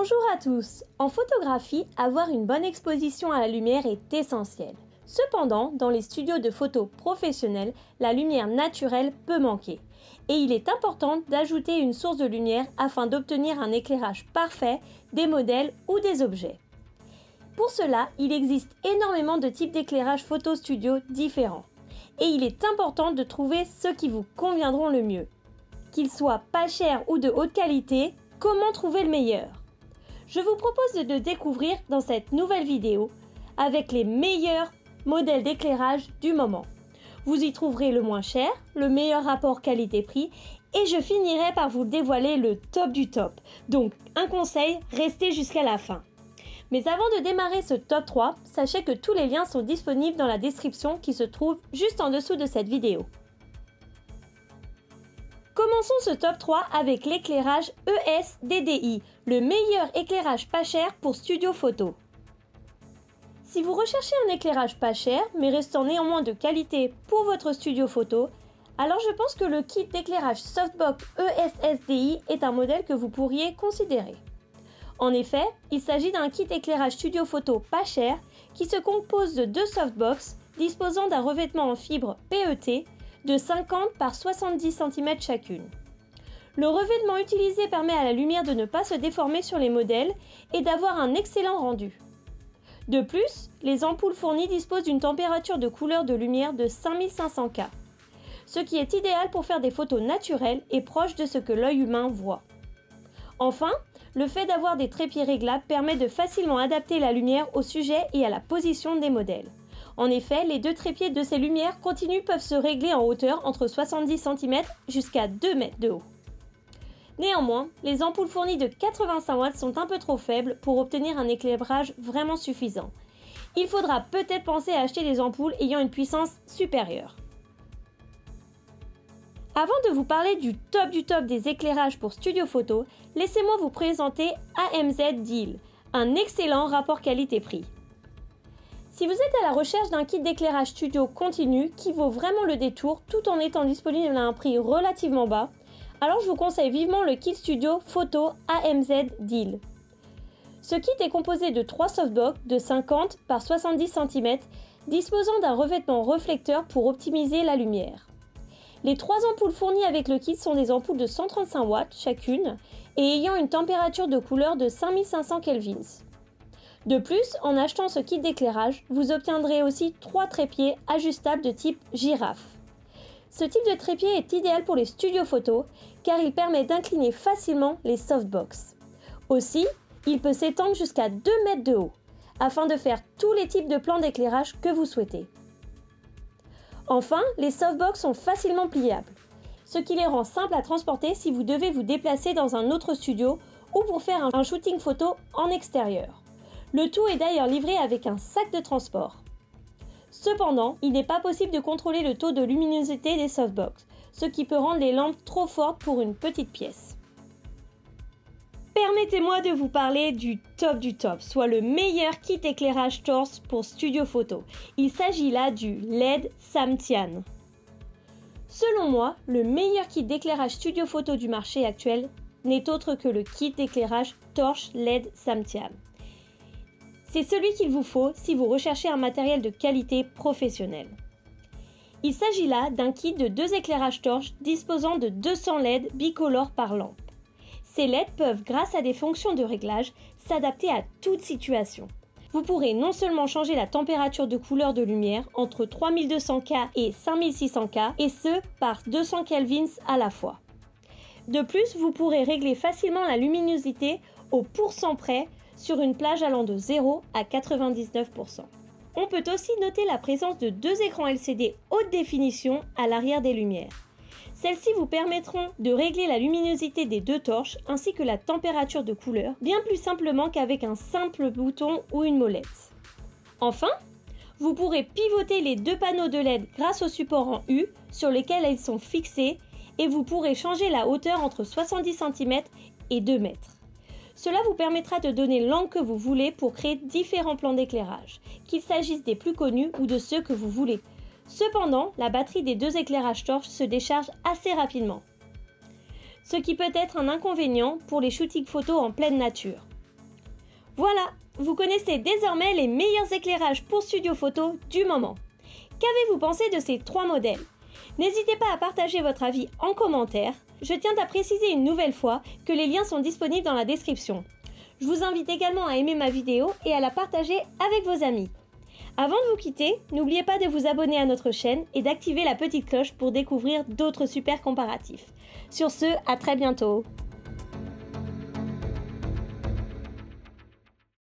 Bonjour à tous! En photographie, avoir une bonne exposition à la lumière est essentiel. Cependant, dans les studios de photos professionnels, la lumière naturelle peut manquer. Et il est important d'ajouter une source de lumière afin d'obtenir un éclairage parfait des modèles ou des objets. Pour cela, il existe énormément de types d'éclairage photo studio différents. Et il est important de trouver ceux qui vous conviendront le mieux. Qu'ils soient pas chers ou de haute qualité, comment trouver le meilleur? Je vous propose de le découvrir dans cette nouvelle vidéo avec les meilleurs modèles d'éclairage du moment. Vous y trouverez le moins cher, le meilleur rapport qualité-prix et je finirai par vous dévoiler le top du top. Donc un conseil, restez jusqu'à la fin. Mais avant de démarrer ce top 3, sachez que tous les liens sont disponibles dans la description qui se trouve juste en dessous de cette vidéo. Commençons ce top 3 avec l'éclairage ES DDI, le meilleur éclairage pas cher pour studio photo. Si vous recherchez un éclairage pas cher, mais restant néanmoins de qualité pour votre studio photo, alors je pense que le kit d'éclairage Softbox ES SDI est un modèle que vous pourriez considérer. En effet, il s'agit d'un kit éclairage studio photo pas cher qui se compose de deux softbox disposant d'un revêtement en fibre PET de 50 par 70 cm chacune. Le revêtement utilisé permet à la lumière de ne pas se déformer sur les modèles et d'avoir un excellent rendu. De plus, les ampoules fournies disposent d'une température de couleur de lumière de 5500 K, ce qui est idéal pour faire des photos naturelles et proches de ce que l'œil humain voit. Enfin, le fait d'avoir des trépieds réglables permet de facilement adapter la lumière au sujet et à la position des modèles. En effet, les deux trépieds de ces lumières continues peuvent se régler en hauteur entre 70 cm jusqu'à 2 mètres de haut. Néanmoins, les ampoules fournies de 85 watts sont un peu trop faibles pour obtenir un éclairage vraiment suffisant. Il faudra peut-être penser à acheter des ampoules ayant une puissance supérieure. Avant de vous parler du top des éclairages pour studio photo, laissez-moi vous présenter AMZ Deal, un excellent rapport qualité-prix. Si vous êtes à la recherche d'un kit d'éclairage studio continu qui vaut vraiment le détour tout en étant disponible à un prix relativement bas, alors je vous conseille vivement le kit studio photo AMZ Deal. Ce kit est composé de 3 softbox de 50 par 70 cm disposant d'un revêtement reflecteur pour optimiser la lumière. Les 3 ampoules fournies avec le kit sont des ampoules de 135 watts chacune et ayant une température de couleur de 5500 kelvins. De plus, en achetant ce kit d'éclairage, vous obtiendrez aussi 3 trépieds ajustables de type girafe. Ce type de trépied est idéal pour les studios photos car il permet d'incliner facilement les softbox. Aussi, il peut s'étendre jusqu'à 2 mètres de haut afin de faire tous les types de plans d'éclairage que vous souhaitez. Enfin, les softbox sont facilement pliables, ce qui les rend simples à transporter si vous devez vous déplacer dans un autre studio ou pour faire un shooting photo en extérieur. Le tout est d'ailleurs livré avec un sac de transport. Cependant, il n'est pas possible de contrôler le taux de luminosité des softbox, ce qui peut rendre les lampes trop fortes pour une petite pièce. Permettez-moi de vous parler du top, soit le meilleur kit éclairage torse pour studio photo. Il s'agit là du LED Samtian. Selon moi, le meilleur kit d'éclairage studio photo du marché actuel n'est autre que le kit d'éclairage torche LED Samtian. C'est celui qu'il vous faut si vous recherchez un matériel de qualité professionnelle. Il s'agit là d'un kit de 2 éclairages torches disposant de 200 LED bicolores par lampe. Ces LED peuvent, grâce à des fonctions de réglage, s'adapter à toute situation. Vous pourrez non seulement changer la température de couleur de lumière entre 3200 K et 5600 K, et ce par 200 kelvins à la fois. De plus, vous pourrez régler facilement la luminosité au % près sur une plage allant de 0 à 99%. On peut aussi noter la présence de 2 écrans LCD haute définition à l'arrière des lumières. Celles-ci vous permettront de régler la luminosité des 2 torches ainsi que la température de couleur, bien plus simplement qu'avec un simple bouton ou une molette. Enfin, vous pourrez pivoter les 2 panneaux de LED grâce au support en U sur lesquels ils sont fixés et vous pourrez changer la hauteur entre 70 cm et 2 mètres. Cela vous permettra de donner l'angle que vous voulez pour créer différents plans d'éclairage, qu'il s'agisse des plus connus ou de ceux que vous voulez. Cependant, la batterie des 2 éclairages torches se décharge assez rapidement, ce qui peut être un inconvénient pour les shootings photos en pleine nature. Voilà, vous connaissez désormais les meilleurs éclairages pour studio photo du moment. Qu'avez-vous pensé de ces 3 modèles? N'hésitez pas à partager votre avis en commentaire. Je tiens à préciser une nouvelle fois que les liens sont disponibles dans la description. Je vous invite également à aimer ma vidéo et à la partager avec vos amis. Avant de vous quitter, n'oubliez pas de vous abonner à notre chaîne et d'activer la petite cloche pour découvrir d'autres super comparatifs. Sur ce, à très bientôt!